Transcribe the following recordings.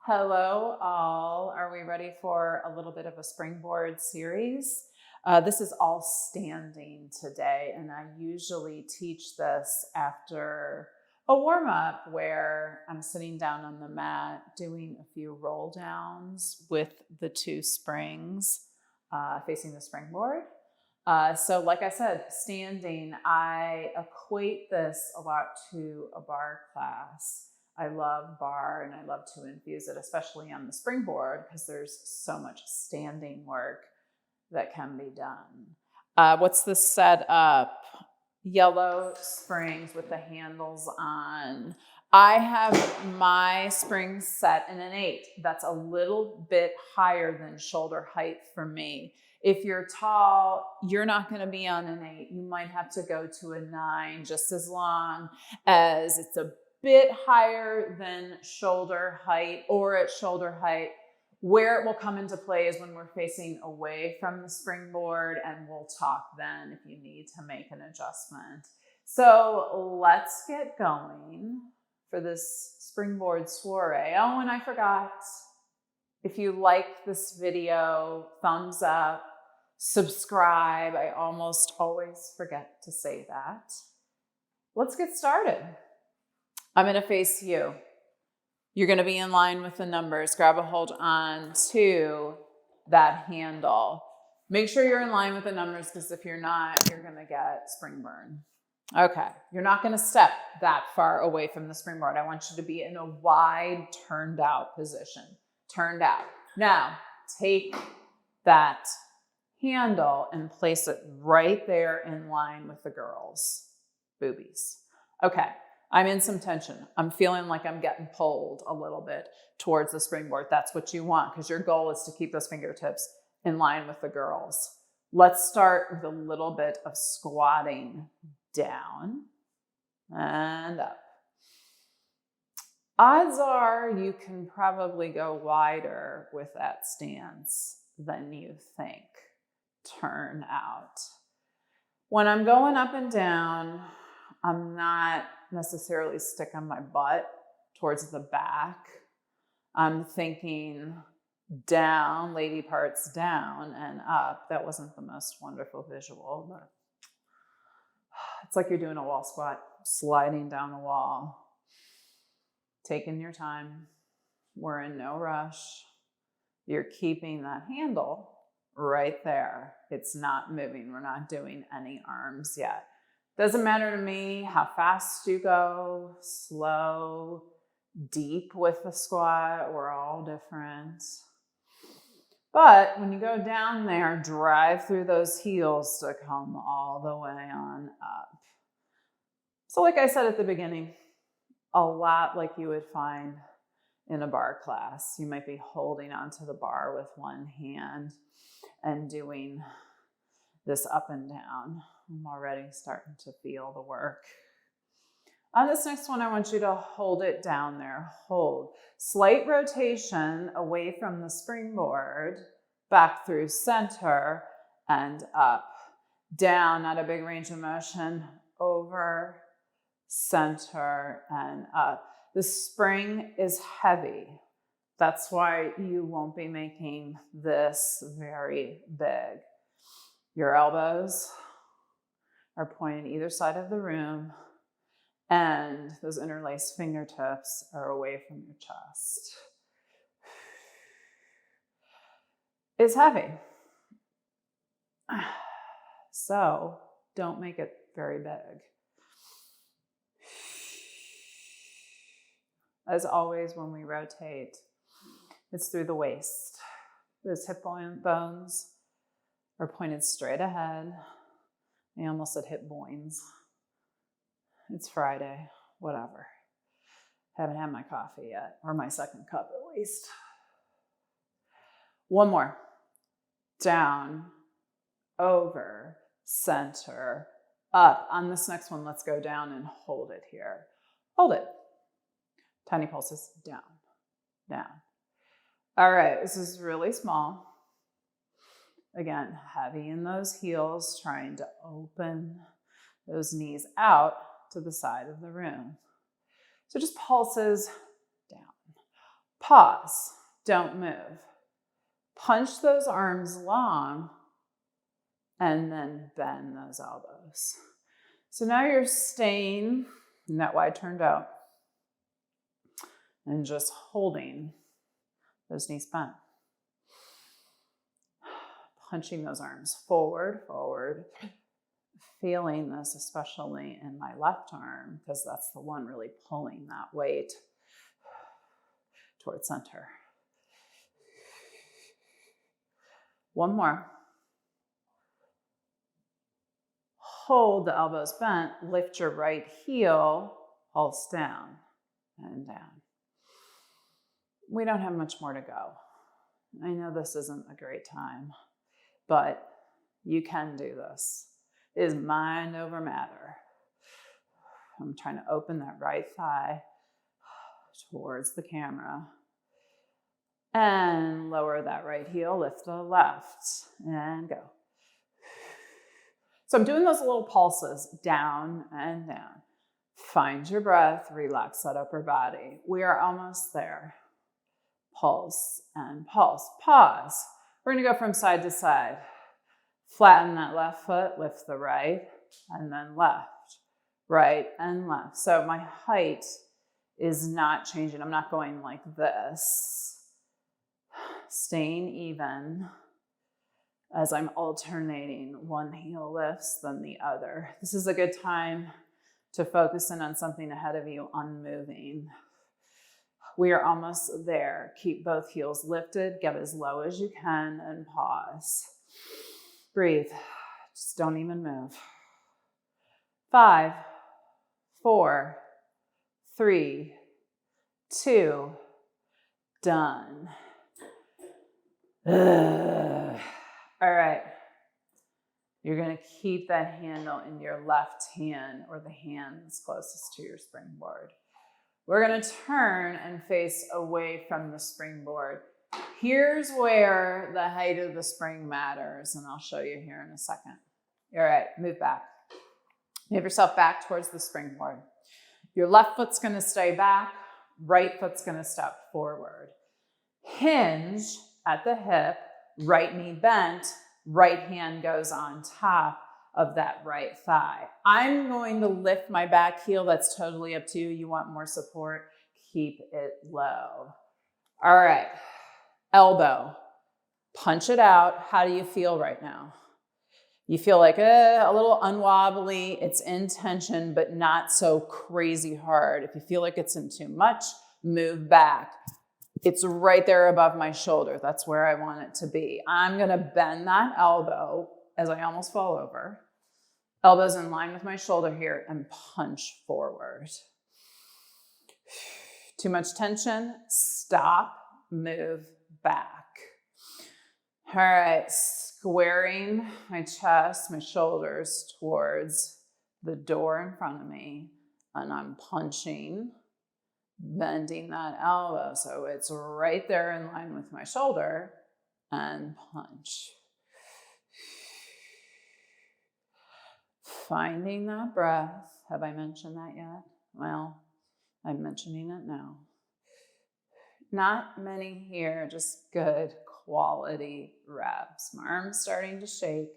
Hello, all. Are we ready for a little bit of a springboard series? This is all standing today, and I usually teach this after a warm up where I'm sitting down on the mat doing a few roll downs with the two springs facing the springboard. So like I said, standing, I equate this a lot to a barre class. I love barre and I love to infuse it, especially on the springboard, because there's so much standing work that can be done. What's the setup? Yellow springs with the handles on. I have my springs set in an 8. That's a little bit higher than shoulder height for me. If you're tall, you're not going to be on an 8. You might have to go to a 9, just as long as it's a bit higher than shoulder height or at shoulder height. Where it will come into play is when we're facing away from the springboard, and we'll talk then if you need to make an adjustment. So let's get going for this springboard soiree. Oh, and I forgot, if you like this video, thumbs up, subscribe. I almost always forget to say that. Let's get started. I'm going to face you. You're going to be in line with the numbers. Grab a hold on to that handle. Make sure you're in line with the numbers, because if you're not, you're going to get spring burn. Okay, you're not going to step that far away from the springboard. I want you to be in a wide, turned out position. Turned out. Now, take that handle and place it right there in line with the girls' boobies. Okay. I'm in some tension. I'm feeling like I'm getting pulled a little bit towards the springboard. That's what you want, because your goal is to keep those fingertips in line with the girls. Let's start with a little bit of squatting down and up. Odds are you can probably go wider with that stance than you think. Turn out. When I'm going up and down, I'm not necessarily sticking my butt towards the back. I'm thinking down, lady parts down and up. That wasn't the most wonderful visual, but it's like you're doing a wall squat, sliding down a wall, taking your time. We're in no rush. You're keeping that handle right there. It's not moving. We're not doing any arms yet. Doesn't matter to me how fast you go, slow, deep with the squat. We're all different. But when you go down there, drive through those heels to come all the way on up. So like I said at the beginning, a lot like you would find in a barre class. You might be holding onto the bar with one hand and doing this up and down. I'm already starting to feel the work. On this next one, I want you to hold it down there. Hold. Slight rotation away from the springboard, back through center and up. Down, not a big range of motion. Over, center, and up. The spring is heavy. That's why you won't be making this very big. Your elbows are pointing either side of the room, and those interlaced fingertips are away from your chest. It's heavy. So don't make it very big. As always, when we rotate, it's through the waist. Those hip bones are pointed straight ahead. I almost said hip boins. It's Friday, whatever. Haven't had my coffee yet, or my second cup at least. One more. Down, over, center, up. On this next one, let's go down and hold it here. Hold it. Tiny pulses, down, down. All right, this is really small. Again, heavy in those heels, trying to open those knees out to the side of the room. So just pulses down, Pause, don't move. Punch those arms long and then bend those elbows. So now you're staying in that wide turned out and just holding those knees bent. Punching those arms forward, forward. Feeling this especially in my left arm because that's the one really pulling that weight towards center. One more. Hold the elbows bent, lift your right heel, pulse down and down. We don't have much more to go. I know this isn't a great time, but you can do this. It is mind over matter. I'm trying to open that right thigh towards the camera and lower that right heel, lift the left and go. So I'm doing those little pulses down and down. Find your breath, relax that upper body. We are almost there. Pulse and pulse. Pause. We're going to go from side to side. Flatten that left foot, lift the right, and then left, right, and left. So my height is not changing. I'm not going like this. Staying even as I'm alternating. One heel lifts, then the other. This is a good time to focus in on something ahead of you, unmoving. We are almost there. Keep both heels lifted, get as low as you can, and pause. Breathe. Just don't even move. 5, 4, 3, 2, done. All right. You're going to keep that handle in your left hand or the hand that's closest to your springboard. We're going to turn and face away from the springboard. Here's where the height of the spring matters, and I'll show you here in a second. All right, move back. Move yourself back towards the springboard. Your left foot's going to stay back, right foot's going to step forward. Hinge at the hip, right knee bent, right hand goes on top of that right thigh. I'm going to lift my back heel. That's totally up to you. You want more support, keep it low. All right. Elbow, punch it out. How do you feel right now? You feel like a little unwobbly, it's in tension, but not so crazy hard. If you feel like it's in too much, move back. It's right there above my shoulder. That's where I want it to be. I'm gonna bend that elbow as I almost fall over. Elbows in line with my shoulder here and punch forward. Too much tension, stop, move back. All right, squaring my chest, my shoulders towards the door in front of me, and I'm punching, bending that elbow so it's right there in line with my shoulder, and punch. Finding that breath. Have I mentioned that yet? Well, I'm mentioning it now. Not many here, just good quality reps. My arm's starting to shake.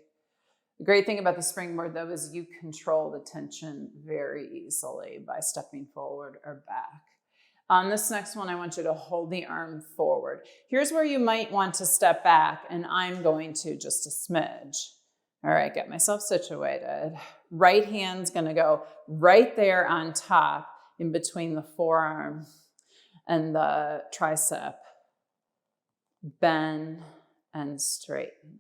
The great thing about the springboard, though, is you control the tension very easily by stepping forward or back. On this next one, I want you to hold the arm forward. Here's where you might want to step back, and I'm going to just a smidge. All right, get myself situated. Right hand's gonna go right there on top in between the forearm and the tricep. Bend and straighten.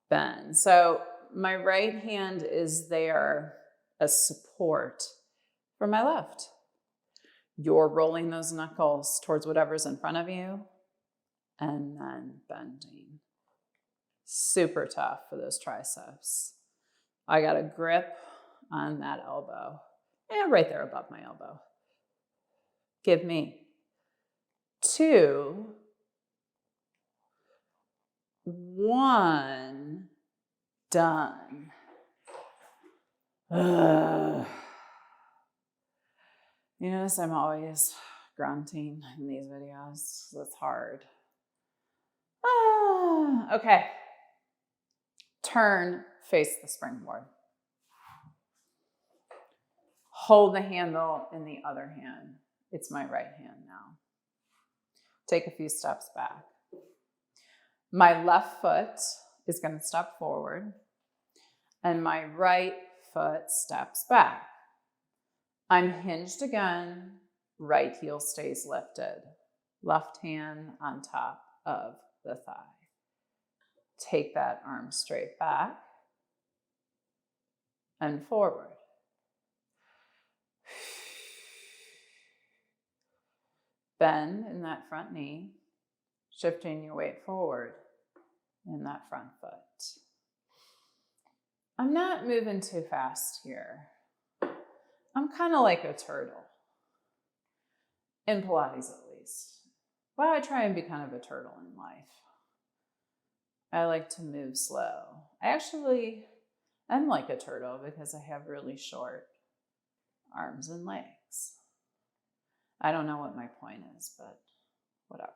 Bend. So my right hand is there as support for my left. You're rolling those knuckles towards whatever's in front of you and then bending. Super tough for those triceps. I got a grip on that elbow and right there above my elbow. Give me 2, 1, done. You notice I'm always grunting in these videos. That's hard. Okay. Turn, face the springboard. Hold the handle in the other hand. It's my right hand now. Take a few steps back. My left foot is going to step forward, and my right foot steps back. I'm hinged again. Right heel stays lifted. Left hand on top of the thigh. Take that arm straight back and forward. Bend in that front knee, shifting your weight forward in that front foot. I'm not moving too fast here. I'm kind of like a turtle. In Pilates, at least. Well, I try and be kind of a turtle in life. I like to move slow. I actually am like a turtle because I have really short arms and legs. I don't know what my point is, but whatever.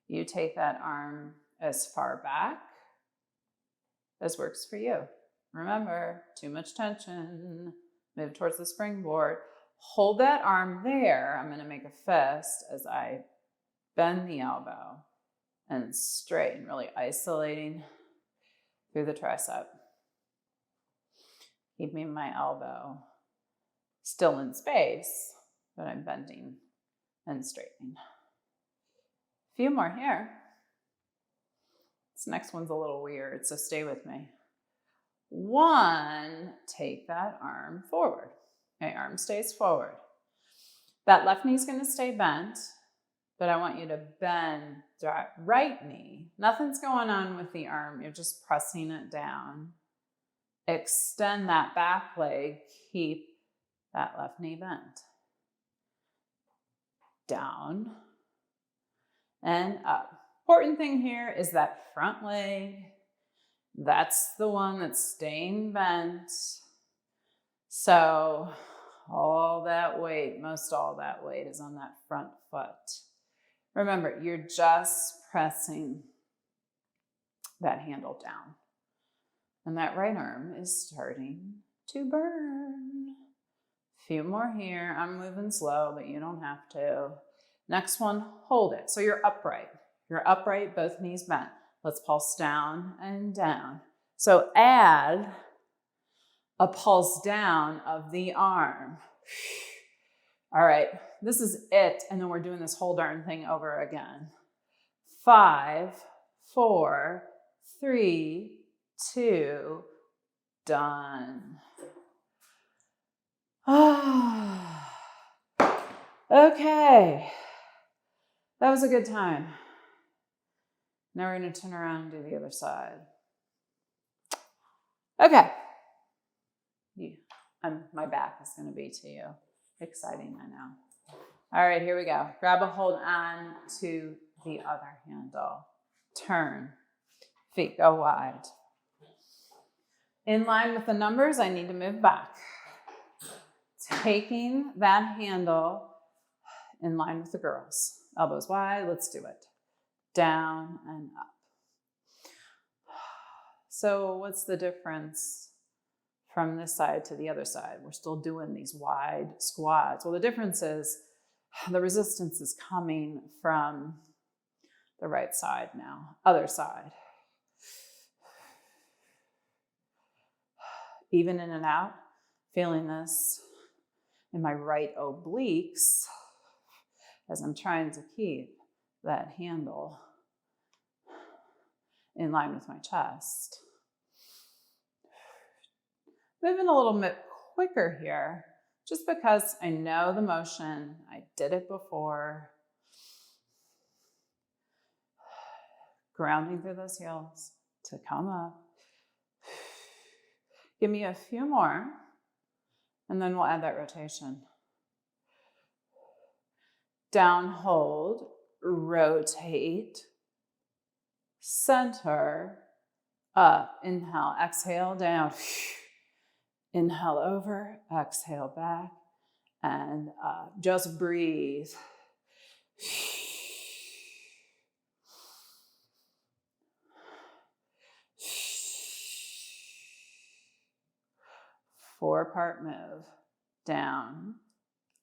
You take that arm as far back as works for you. Remember, too much tension. Move towards the springboard. Hold that arm there. I'm going to make a fist as I bend the elbow and straighten, really isolating through the tricep. Keeping my elbow still in space, but I'm bending and straightening. A few more here. This next one's a little weird, so stay with me. 1, take that arm forward. Okay, arm stays forward. That left knee is going to stay bent, but I want you to bend that right knee. Nothing's going on with the arm. You're just pressing it down. Extend that back leg. Keep that left knee bent. Down and up. Important thing here is that front leg. That's the one that's staying bent. So all that weight, most all that weight is on that front foot. Remember, you're just pressing that handle down. And that right arm is starting to burn. A few more here. I'm moving slow, but you don't have to. Next one, hold it. So you're upright. You're upright, both knees bent. Let's pulse down and down. So add a pulse down of the arm. All right, this is it. And then we're doing this whole darn thing over again. 5, 4, 3, 2, done. Okay, that was a good time. Now we're going to turn around and do the other side. Okay. My back is going to be to you. Exciting, I know. All right, here we go. Grab a hold on to the other handle. Turn. Feet go wide. In line with the numbers, I need to move back. Taking that handle in line with the girls. Elbows wide, let's do it. Down and up. So what's the difference from this side to the other side? We're still doing these wide squats. Well, the difference is the resistance is coming from the right side now. Other side. Even in and out, feeling this in my right obliques as I'm trying to keep that handle in line with my chest. Moving a little bit quicker here, just because I know the motion. I did it before. Grounding through those heels to come up. Give me a few more, and then we'll add that rotation. Down, hold, rotate, center, up, inhale, exhale, down. Inhale over, exhale back, and just breathe. Four-part move. Down,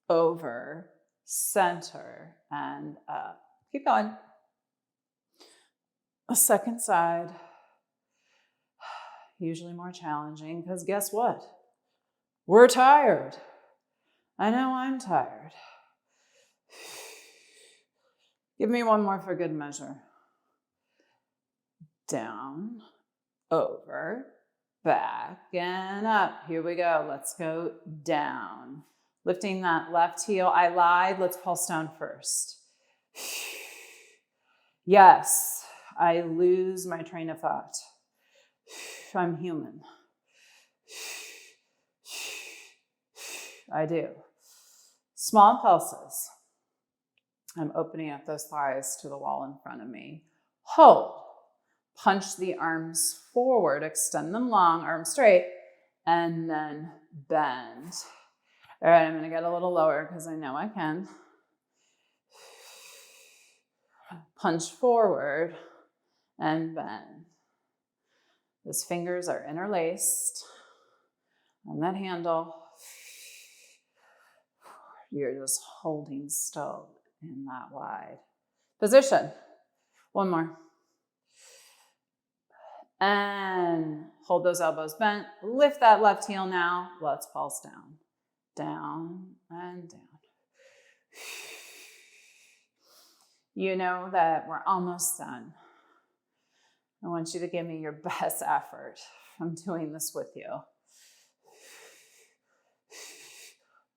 over, center, and up. Keep going. A second side. Usually more challenging because guess what? We're tired. I know I'm tired. Give me one more for good measure. Down, over, back, and up. Here we go. Let's go down. Lifting that left heel. I lied. Let's pulse down first. Yes, I lose my train of thought. I'm human. I do. Small pulses. I'm opening up those thighs to the wall in front of me. Hold. Punch the arms forward, extend them long, arms straight, and then bend. All right, I'm gonna get a little lower because I know I can. Punch forward and bend. Those fingers are interlaced on that handle. You're just holding still in that wide position. One more. And hold those elbows bent. Lift that left heel now. Let's pulse down. Down and down. You know that we're almost done. I want you to give me your best effort. I'm doing this with you.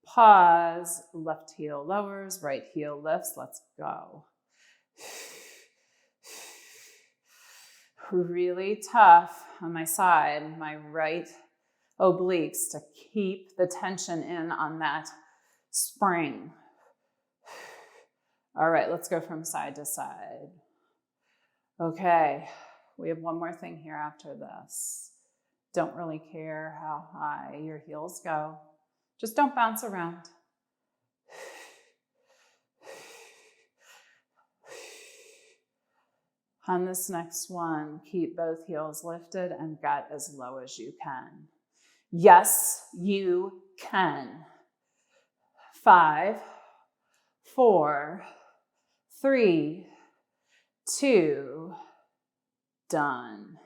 Pause. Left heel lowers, right heel lifts. Let's go. Really tough on my side, my right obliques, to keep the tension in on that spring. All right, let's go from side to side. Okay, we have one more thing here after this. Don't really care how high your heels go. Just don't bounce around. On this next one, keep both heels lifted and gut as low as you can. Yes, you can. 5, 4, 3, 2, done.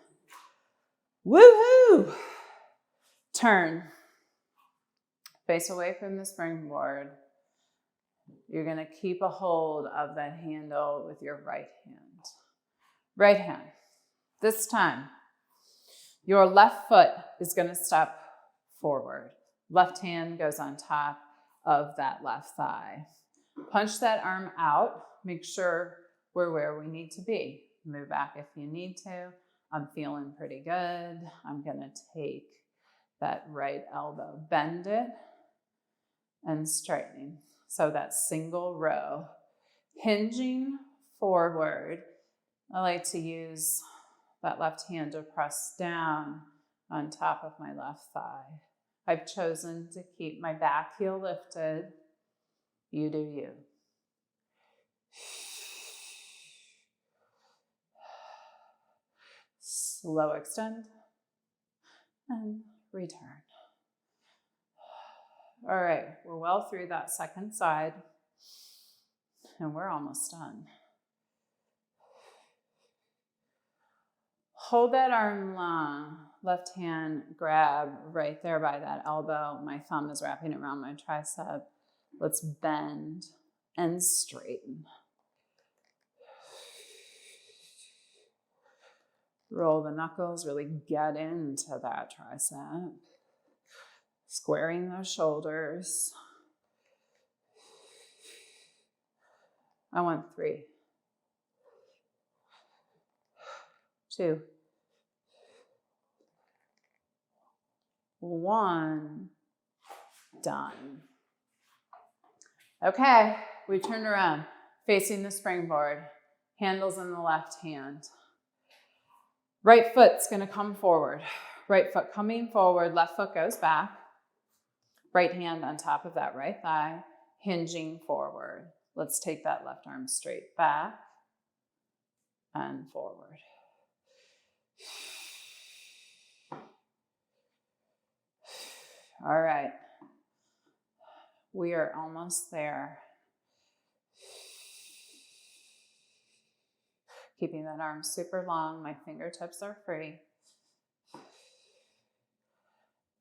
Woohoo! Turn. Face away from the springboard. You're going to keep a hold of that handle with your right hand. Right hand. This time, your left foot is going to step forward. Left hand goes on top of that left thigh. Punch that arm out. Make sure we're where we need to be. Move back if you need to. I'm feeling pretty good. I'm going to take that right elbow, bend it, and straightening. So that single row. Hinging forward. I like to use that left hand to press down on top of my left thigh. I've chosen to keep my back heel lifted. You do you. Slow extend and return. All right, we're well through that second side and we're almost done. Hold that arm long. Left hand grab right there by that elbow. My thumb is wrapping around my tricep. Let's bend and straighten. Roll the knuckles, really get into that tricep. Squaring those shoulders. I want 3, 2, 1, done. Okay, we turned around, facing the springboard, handles in the left hand. Right foot's gonna come forward. Right foot coming forward, left foot goes back. Right hand on top of that right thigh, hinging forward. Let's take that left arm straight back and forward. All right. We are almost there. Keeping that arm super long. My fingertips are free.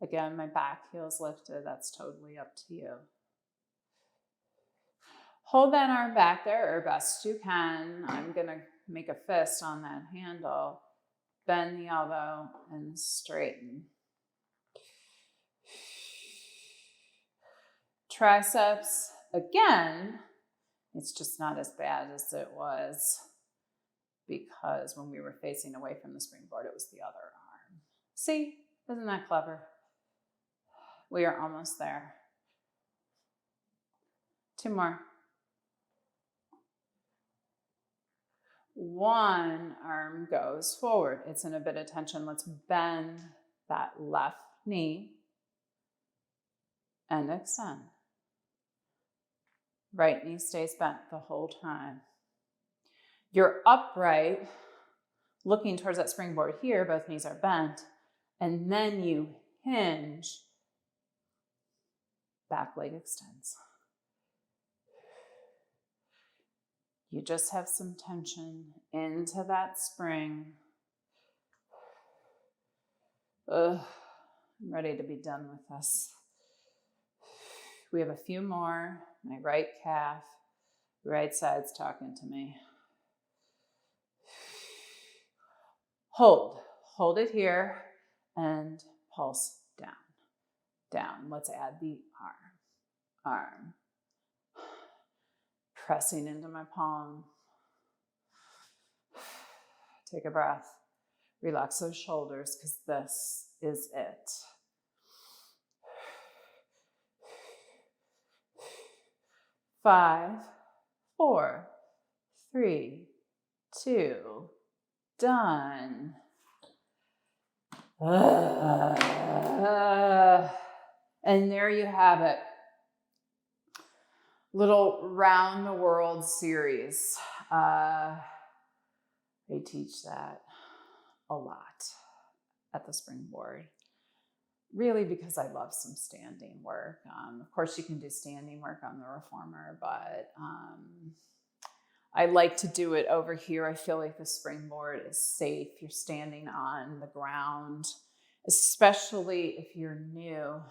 Again, my back heel's lifted. That's totally up to you. Hold that arm back there, or best you can. I'm going to make a fist on that handle. Bend the elbow and straighten. Triceps, again, it's just not as bad as it was because when we were facing away from the springboard, it was the other arm. See, isn't that clever? We are almost there. 2 more. One arm goes forward. It's in a bit of tension. Let's bend that left knee and extend. Right knee stays bent the whole time. You're upright, looking towards that springboard here. Both knees are bent. And then you hinge. Back leg extends. You just have some tension into that spring. I'm ready to be done with this. We have a few more. My right calf, right side's talking to me. Hold it here and pulse down. Let's add the arm. Pressing into my palm. Take a breath. Relax those shoulders because this is it. Five, 4, 3, 2, done. And there you have it. Little round the world series. I teach that a lot at the Springboard. Really because I love some standing work. Of course, you can do standing work on the reformer, but I like to do it over here. I feel like the Springboard is safe. You're standing on the ground, especially if you're new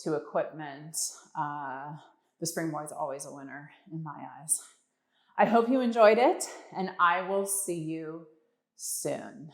to equipment. The Springboard is always a winner in my eyes. I hope you enjoyed it, and I will see you soon.